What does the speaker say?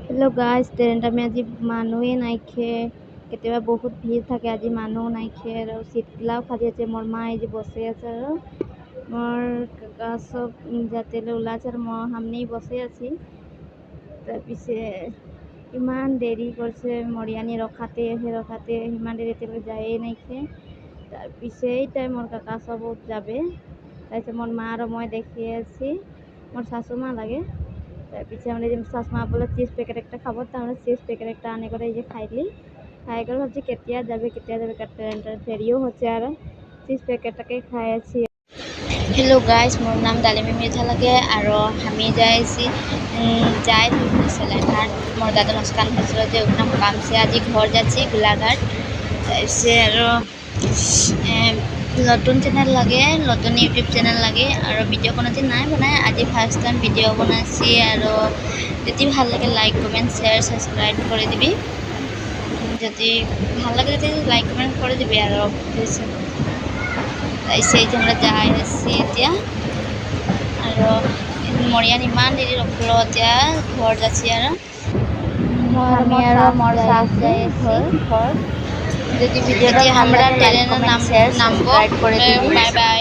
Hello' guys, ট্ৰেইনত আমি আজি মানুহেই নাইখে, কেতিয়াবা বহুত ভিৰ থাকে, আজি মানুহ নাইখে আৰু চিটগিলাও খালি আছে। মোৰ মা এই যে বসে আছে আৰু মোর কাকা সব যাতে ওলাইছে আর মই সামনেই বসে আছি। তাৰপিছে ইমান দেৰি কৰিছে মৰিয়ানি ৰখাতে ইমান দেৰি এতিয়ালৈ যায়েই নাইখে। তাৰপিছে এইটাই মোৰ কাকা সব যাবে, তাৰপিছত মোৰ মা আৰু মই দেখি আছি। মোর শাশুমা লাগে। তারপিছে আমরা যে শাশুমা বলে চিপস প্যাকেট একটা খাবো, তো আমরা চিপস প্যাকেট একটা আনে করে এই যে খাই করে ভাবছি কেতিয়া যাবে ট্রেনটা ফেরিও হচ্ছে আর চিপস প্যাকেটটাকে খাই আছি। হেল্ল' গাইজ, মোৰ নাম ডালিমী মৃধা লাগে আৰু আমি যাইছি সেলেঘাট। মোর দাদা নস্কান হয়েছিল যে ওখানে কামছে, আজি ঘর যাচ্ছি গোলাঘাট। তাৰপিছে আৰু নতুন চ্যানেল লাগে, নতুন ইউটিউব চ্যানেল লাগে আৰু ভিডিও কোনোদিন নাই বনাই, আজি ফার্স্ট টাইম ভিডিও বনাইছি। আৰু যদি ভাল লাগে লাইক কমেন্ট শেয়ার সাবস্ক্রাইব করে দিবি, যদি ভাল লাগে যদি লাইক কমেন্ট করে দিবি আৰু তাৰপিছে এই যে আমরা যাই আছি এতিয়া আৰু মৰিয়ান ইমান দেৰি ৰখিলো, এতিয়া ঘৰ যাচ্ছি আৰু আমি আৰু মোৰ সাস যাই আছি ঘর। যদি ভিডিওটা ভালো লাগে লাইক কমেন্ট শেয়ার সাবস্ক্রাইব করে দিবি। Bye bye.